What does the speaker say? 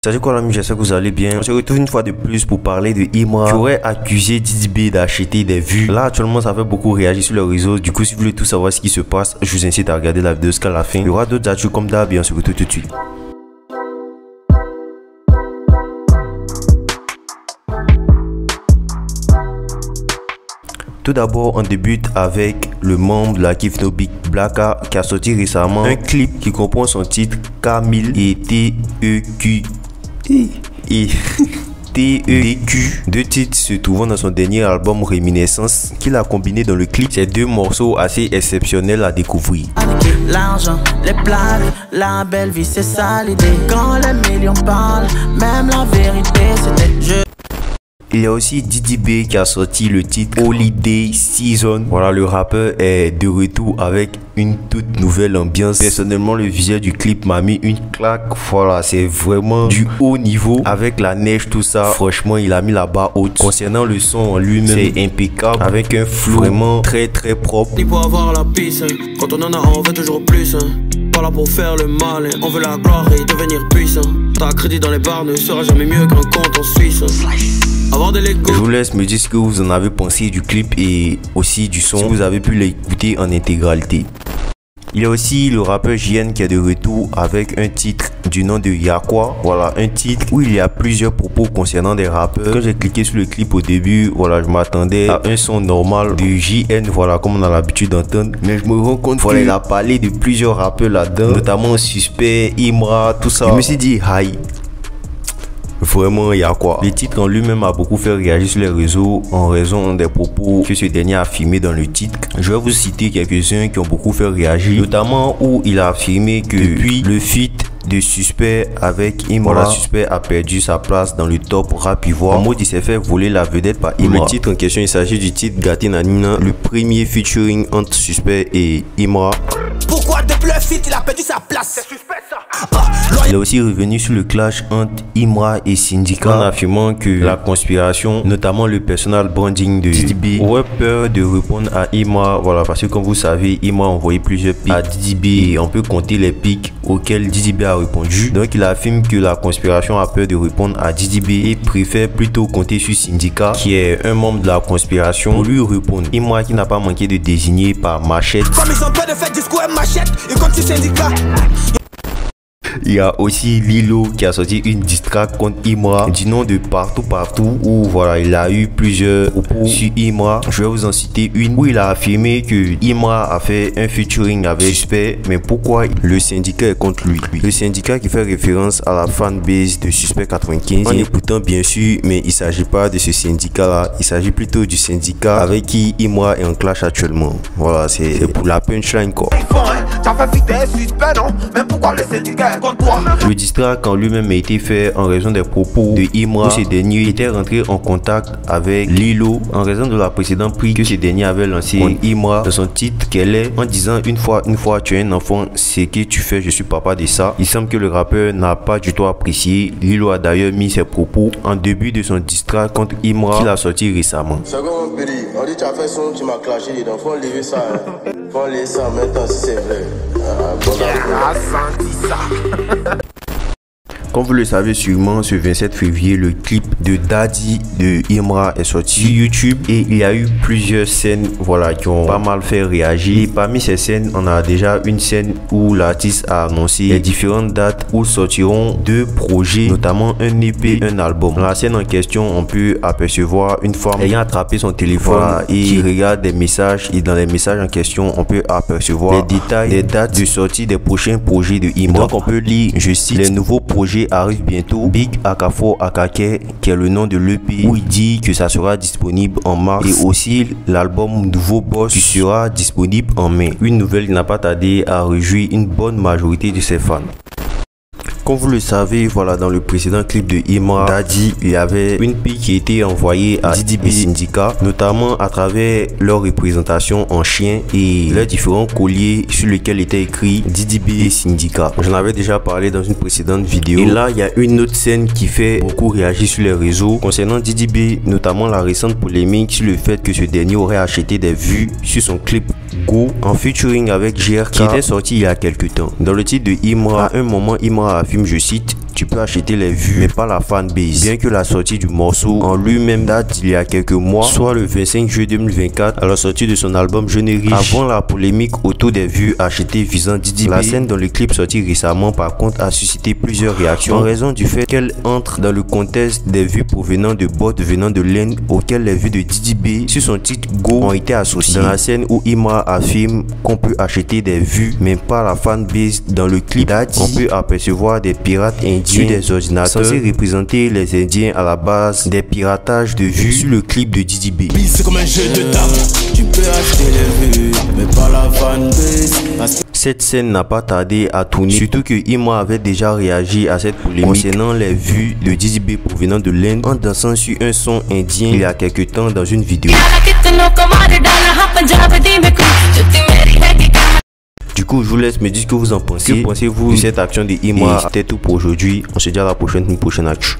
Salut quoi l'ami, j'espère que vous allez bien. On se retrouve une fois de plus pour parler de Imra qui aurait accusé Didi B d'acheter des vues. Là actuellement ça fait beaucoup réagir sur les réseaux. Du coup si vous voulez tout savoir ce qui se passe, je vous incite à regarder la vidéo jusqu'à la fin. Il y aura d'autres actus comme d'hab et on se retrouve tout de suite. Tout d'abord, on débute avec le membre de la Kif No Big Blacka qui a sorti récemment un clip qui comprend son titre K1000 et TEQ. TEQ, deux titres se trouvant dans son dernier album Réminiscence qu'il a combiné dans le clip. Ces deux morceaux assez exceptionnels à découvrir. L'argent, les plaques, la belle vie, c'est ça l'idée. Quand les millions parlent, même la vérité, c'était je. Il y a aussi Didi B qui a sorti le titre Holiday Season. Voilà, le rappeur est de retour avec une toute nouvelle ambiance. Personnellement, le visuel du clip m'a mis une claque. Voilà, c'est vraiment du haut niveau avec la neige, tout ça. Franchement, il a mis la barre haute. Concernant le son en lui-même, c'est impeccable avec un flow vraiment très propre. Il faut avoir la pisse, quand on en a, on veut toujours plus. Pas là pour faire le mal, on veut la gloire et devenir puissant. T'as crédit dans les bars ne sera jamais mieux qu'un compte en Suisse. Je vous laisse me dire ce que vous en avez pensé du clip et aussi du son, si vous avez pu l'écouter en intégralité. Il y a aussi le rappeur JN qui est de retour avec un titre du nom de Yakwa. Voilà, un titre où il y a plusieurs propos concernant des rappeurs. Quand j'ai cliqué sur le clip au début, voilà, je m'attendais à un son normal de JN, voilà, comme on a l'habitude d'entendre. Mais je me rends compte qu'il a parlé de plusieurs rappeurs là-dedans, notamment Suspect, Imra, tout ça. Je me suis dit, aïe. Vraiment, il y a quoi. Le titre en lui-même a beaucoup fait réagir sur les réseaux en raison des propos que ce dernier a affirmé dans le titre. Je vais vous citer quelques-uns qui ont beaucoup fait réagir, notamment où il a affirmé que depuis le feat de Suspect avec Imra, voilà, Suspect a perdu sa place dans le top rap ivoire. En mode, il s'est fait voler la vedette par Imra. Le titre en question, il s'agit du titre Gâté Nanina, le premier featuring entre Suspect et Imra. Pourquoi depuis le feat il a perdu sa place? C'est suspect ça. Il est aussi revenu sur le clash entre Imra et Syndicat en affirmant que la conspiration, notamment le personal branding de Didi B, aurait peur de répondre à Imra. Voilà, parce que comme vous savez, Imra a envoyé plusieurs pics à Didi B et on peut compter les pics auxquels Didi B a répondu. Donc il affirme que la conspiration a peur de répondre à Didi B et préfère plutôt compter sur Syndicat, qui est un membre de la conspiration, pour lui répondre. Imra qui n'a pas manqué de désigner par Machette. Comme ils ont peur de faire discours Machette, et comme tu Syndicat. Il y a aussi Lilo qui a sorti une diss track contre Imra du nom de Partout où voilà, il a eu plusieurs propos sur Imra. Je vais vous en citer une où il a affirmé que Imra a fait un featuring avec Suspect, mais pourquoi le syndicat est contre lui. Le syndicat qui fait référence à la fanbase de Suspect 95 en écoutant bien sûr, mais il s'agit pas de ce syndicat là, il s'agit plutôt du syndicat avec qui Imra est en clash actuellement. Voilà, c'est pour la punchline quoi. Le diss track en lui-même a été fait en raison des propos de Imra où ce dernier était rentré en contact avec Lilo en raison de la précédente prise que ce dernier avait lancé contre Imra dans son titre qu'elle est en disant une fois tu es un enfant, c'est que tu fais, je suis papa de ça. Il semble que le rappeur n'a pas du tout apprécié. Lilo a d'ailleurs mis ses propos en début de son diss track contre Imra qu'il a sorti récemment. Second Billy, on dit tu as fait son, tu m'as clashé dedans, faut enlever ça, hein. Faut enlever ça maintenant si c'est vrai. Comme vous le savez sûrement, ce 27 février, le clip de Daddy de Imra est sorti sur YouTube et il y a eu plusieurs scènes, voilà, qui ont pas mal fait réagir. Et parmi ces scènes, on a déjà une scène où l'artiste a annoncé les différentes dates où sortiront deux projets, notamment un EP, un album. Dans la scène en question, on peut apercevoir une femme ayant attrapé son téléphone, voilà, et qui regarde des messages, et dans les messages en question, on peut apercevoir les détails des dates de sortie des prochains projets de Imra. Donc on peut lire, je cite, les nouveaux projets arrive bientôt. Big Akafo Akake, qui est le nom de l'EP, où il dit que ça sera disponible en mars, et aussi l'album Nouveau Boss qui sera disponible en mai. Une nouvelle qui n'a pas tardé à réjouir une bonne majorité de ses fans. Comme vous le savez, voilà, dans le précédent clip de Imra, Daddy, il y avait une pique qui était envoyée à Didi B et Syndicat, notamment à travers leur représentation en chien et leurs différents colliers sur lesquels était écrit Didi B et Syndicat. J'en avais déjà parlé dans une précédente vidéo. Et là, il y a une autre scène qui fait beaucoup réagir sur les réseaux concernant Didi B, notamment la récente polémique sur le fait que ce dernier aurait acheté des vues sur son clip Go en featuring avec GRK qui était sorti il y a quelques temps. Dans le titre de Imra, à un moment, Imra affirme, je cite, tu peux acheter les vues mais pas la fanbase. Bien que la sortie du morceau en lui-même date d'il y a quelques mois, soit le 25 juillet 2024 à la sortie de son album Jeune et Riche. Avant la polémique autour des vues achetées visant Didi B, la scène dans le clip sorti récemment par contre a suscité plusieurs réactions en raison du fait qu'elle entre dans le contexte des vues provenant de bots venant de l'Inde auxquelles les vues de Didi B sur son titre Go ont été associées. Dans la scène où Imra affirme qu'on peut acheter des vues mais pas la fanbase, dans le clip Daddy, on peut apercevoir des pirates indiens, des ordinateurs censés représenter les Indiens à la base des piratages de vues sur le clip de Didi B. C'est comme un jeu de table. Tu peux acheter les vues mais pas la fanbase. Cette scène n'a pas tardé à tourner, surtout que Imra avait déjà réagi à cette polémique concernant les vues de Didi B provenant de l'Inde en dansant sur un son indien il y a quelques temps dans une vidéo. Du coup, je vous laisse me dire ce que vous en pensez. Que pensez-vous de cette action de Imra? C'était tout pour aujourd'hui. On se dit à la prochaine actu.